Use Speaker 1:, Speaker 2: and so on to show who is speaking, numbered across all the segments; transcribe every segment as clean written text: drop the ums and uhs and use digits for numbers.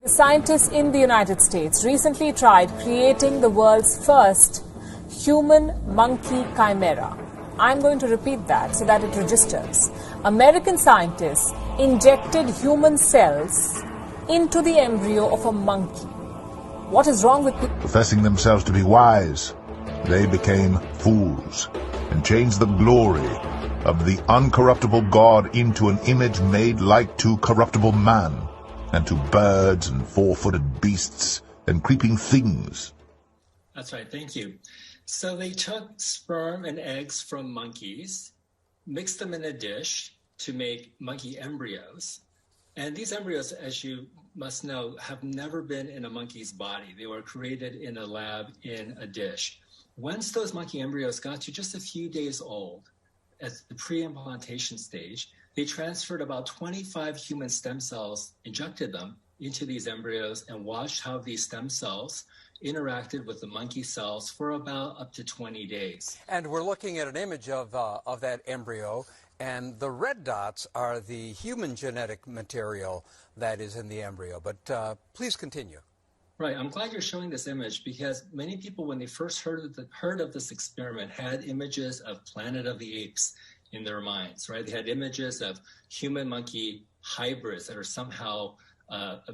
Speaker 1: Scientists in the United States recently tried creating the world's first human-monkey chimera. I'm going to repeat that so that it registers. American scientists injected human cells into the embryo of a monkey. What is wrong with people?
Speaker 2: Professing themselves to be wise, they became fools and changed the glory of the uncorruptible God into an image made like to corruptible man, and to birds and four-footed beasts and creeping things.
Speaker 3: That's right, thank you. So they took sperm and eggs from monkeys, mixed them in a dish to make monkey embryos. And these embryos, as you must know, have never been in a monkey's body. They were created in a lab in a dish. Once those monkey embryos got to just a few days old, at the pre-implantation stage, they transferred about 25 human stem cells, injected them into these embryos, and watched how these stem cells interacted with the monkey cells for about up to 20 days.
Speaker 4: And we're looking at an image of that embryo, and the red dots are the human genetic material that is in the embryo. But please continue.
Speaker 3: Right. I'm glad you're showing this image because many people, when they first heard of this experiment, had images of Planet of the Apes in their minds, right? They had images of human-monkey hybrids that are somehow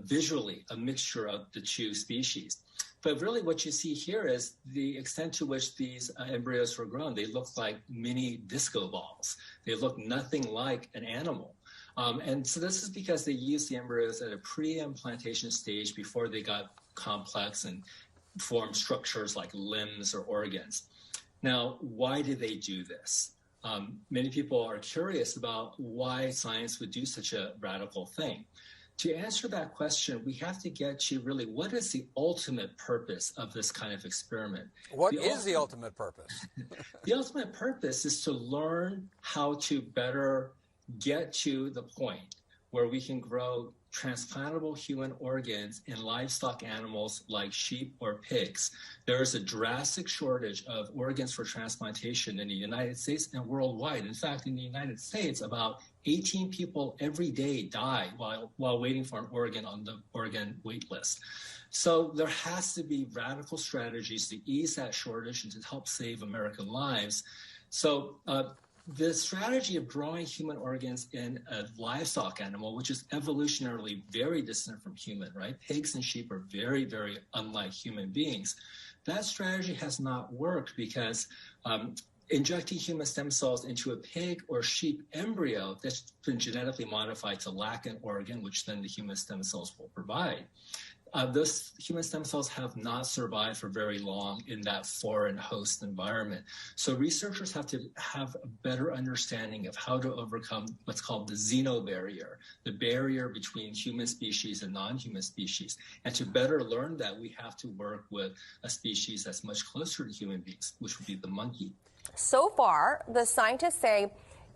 Speaker 3: visually a mixture of the two species. But really what you see here is the extent to which these embryos were grown. They look like mini disco balls. They look nothing like an animal. And so this is because they used the embryos at a pre-implantation stage before they got complex and formed structures like limbs or organs. Now, why did they do this? Many people are curious about why science would do such a radical thing. To answer that question, we have to get to really what is the ultimate purpose of this kind of experiment.
Speaker 4: What is the ultimate purpose?
Speaker 3: The ultimate purpose is to learn how to better get to the point where we can grow transplantable human organs in livestock animals like sheep or pigs. There is a drastic shortage of organs for transplantation in the United States and worldwide. In fact, in the United States, about 18 people every day die while waiting for an organ on the organ wait list. So there has to be radical strategies to ease that shortage and to help save American lives. So the strategy of growing human organs in a livestock animal, which is evolutionarily very distant from human, right? Pigs and sheep are very, very unlike human beings. That strategy has not worked because injecting human stem cells into a pig or sheep embryo that's been genetically modified to lack an organ, which then the human stem cells will provide. Those human stem cells have not survived for very long in that foreign host environment. So researchers have to have a better understanding of how to overcome what's called the xenobarrier, the barrier between human species and non-human species. And to better learn that, we have to work with a species that's much closer to human beings, which would be the monkey.
Speaker 5: So far, the scientists say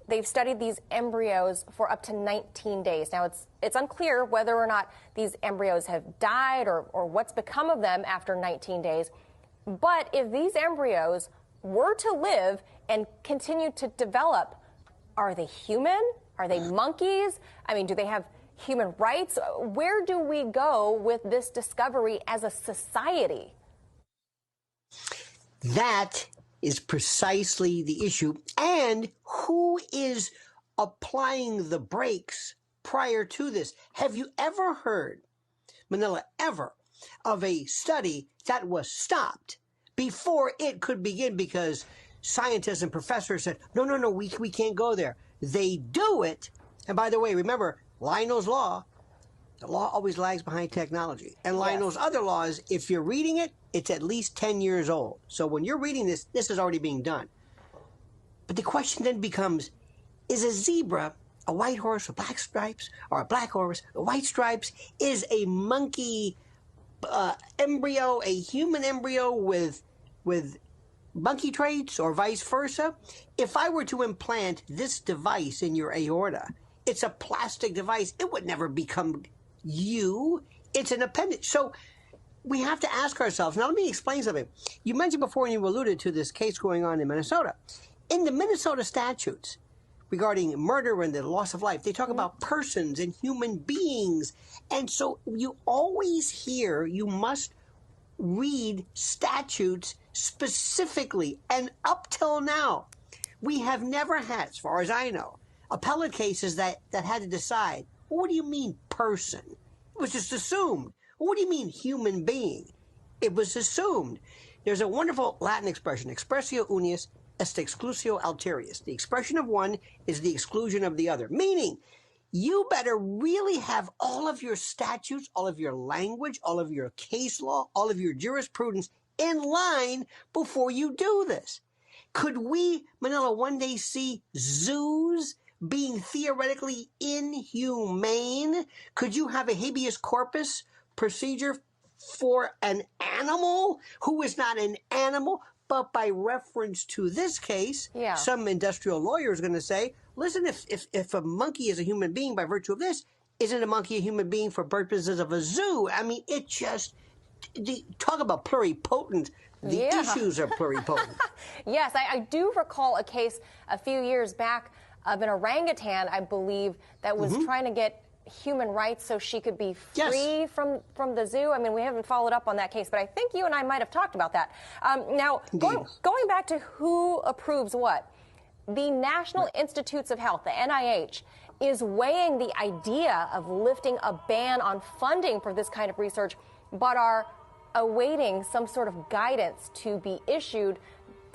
Speaker 5: they've studied these embryos for up to 19 days. Now, it's unclear whether or not these embryos have died or what's become of them after 19 days. But if these embryos were to live and continue to develop, are they human? Are they monkeys? I mean, do they have human rights? Where do we go with this discovery as a society?
Speaker 6: That is precisely the issue. And who is applying the brakes prior to this? Have you ever heard, Manila, ever, of a study that was stopped before it could begin because scientists and professors said, no, we can't go there. They do it. And by the way, remember, Lionel's Law, the law always lags behind technology. And Lionel's other law is, if you're reading it, it's at least 10 years old. So when you're reading this, this is already being done. But the question then becomes, is a zebra a white horse with black stripes, or a black horse with white stripes? Is a monkey embryo a human embryo with monkey traits, or vice versa? If I were to implant this device in your aorta, it's a plastic device. It would never become you. It's an appendage. So we have to ask ourselves, now let me explain something. You mentioned before, and you alluded to this case going on in Minnesota. In the Minnesota statutes, regarding murder and the loss of life. They talk about persons and human beings. And so you always hear you must read statutes specifically. And up till now, we have never had, as far as I know, appellate cases that had to decide, well, what do you mean person? It was just assumed. Well, what do you mean human being? It was assumed. There's a wonderful Latin expression, expressio unius est exclusio alterius. The expression of one is the exclusion of the other, meaning you better really have all of your statutes, all of your language, all of your case law, all of your jurisprudence in line before you do this. Could we, Manila, one day see zoos being theoretically inhumane? Could you have a habeas corpus procedure for an animal who is not an animal? But by reference to this case, some industrial lawyer is going to say, listen, if a monkey is a human being by virtue of this, isn't a monkey a human being for purposes of a zoo? I mean, it just, talk about pluripotent. The issues are pluripotent.
Speaker 5: Yes, I do recall a case a few years back of an orangutan, I believe, that was trying to get human rights so she could be free from the zoo. I mean, we haven't followed up on that case, but I think you and I might have talked about that. Now, going back to who approves what, the National Institutes of Health, the NIH, is weighing the idea of lifting a ban on funding for this kind of research, but are awaiting some sort of guidance to be issued,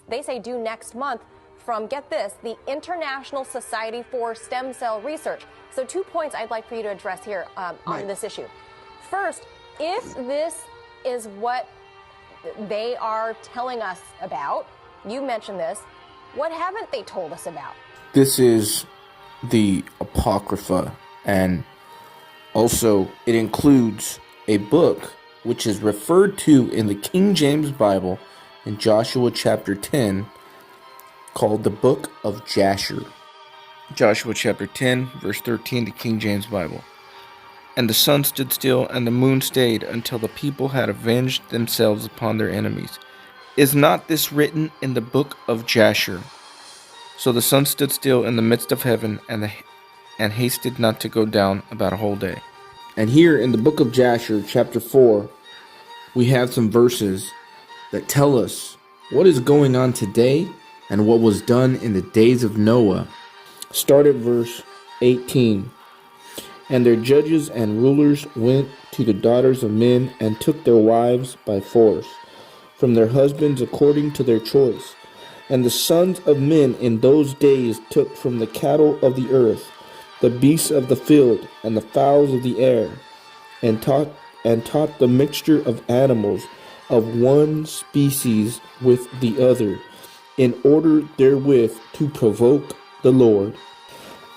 Speaker 5: they say due next month, from, get this, the International Society for Stem Cell Research. So 2 points I'd like for you to address here on this issue. First, if this is what they are telling us about, you mentioned this, what haven't they told us about?
Speaker 7: This is the Apocrypha, and also it includes a book which is referred to in the King James Bible in Joshua chapter 10 called the Book of Jasher. Joshua chapter 10, verse 13, the King James Bible. And the sun stood still, and the moon stayed, until the people had avenged themselves upon their enemies. Is not this written in the book of Jasher? So the sun stood still in the midst of heaven, and hasted not to go down about a whole day. And here in the book of Jasher, chapter 4, we have some verses that tell us what is going on today and what was done in the days of Noah. Start at verse 18. And their judges and rulers went to the daughters of men and took their wives by force from their husbands according to their choice. And the sons of men in those days took from the cattle of the earth, the beasts of the field, and the fowls of the air, and taught the mixture of animals of one species with the other, in order therewith to provoke the Lord.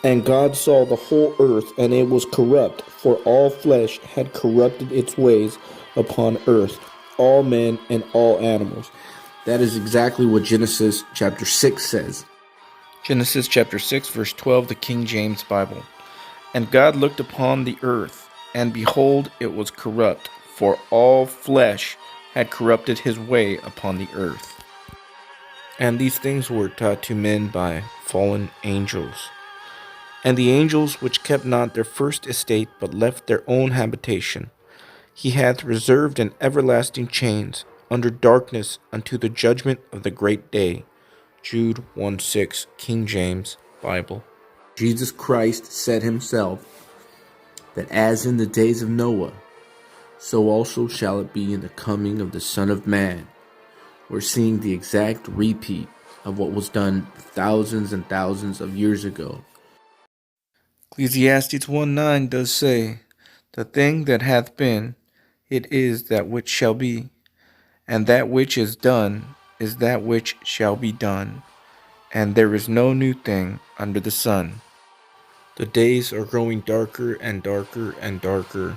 Speaker 7: And God saw the whole earth, and it was corrupt, for all flesh had corrupted its ways upon earth, all men and all animals. That is exactly what Genesis chapter 6 says. Genesis chapter 6, verse 12, the King James Bible. And God looked upon the earth, and behold, it was corrupt, for all flesh had corrupted his way upon the earth. And these things were taught to men by fallen angels. And the angels which kept not their first estate, but left their own habitation, he hath reserved in everlasting chains, under darkness, unto the judgment of the great day. Jude 1:6, King James Bible. Jesus Christ said himself that as in the days of Noah, so also shall it be in the coming of the Son of Man. We're seeing the exact repeat of what was done thousands and thousands of years ago. Ecclesiastes 1:9 does say, the thing that hath been, it is that which shall be, and that which is done is that which shall be done, and there is no new thing under the sun. The days are growing darker and darker and darker,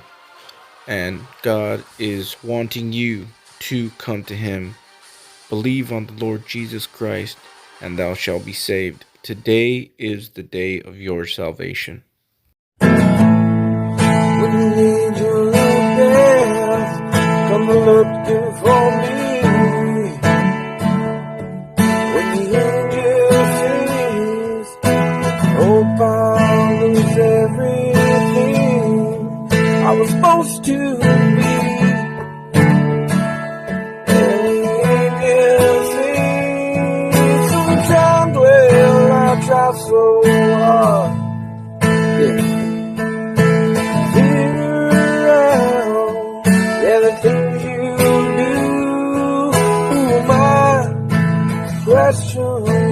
Speaker 7: and God is wanting you to come to him. Believe on the Lord Jesus Christ, and thou shalt be saved. Today is the day of your salvation.
Speaker 8: When the angel of death come looking for me, when the angel sings, so hard. Yeah. Figure out, yeah, the things you do. My question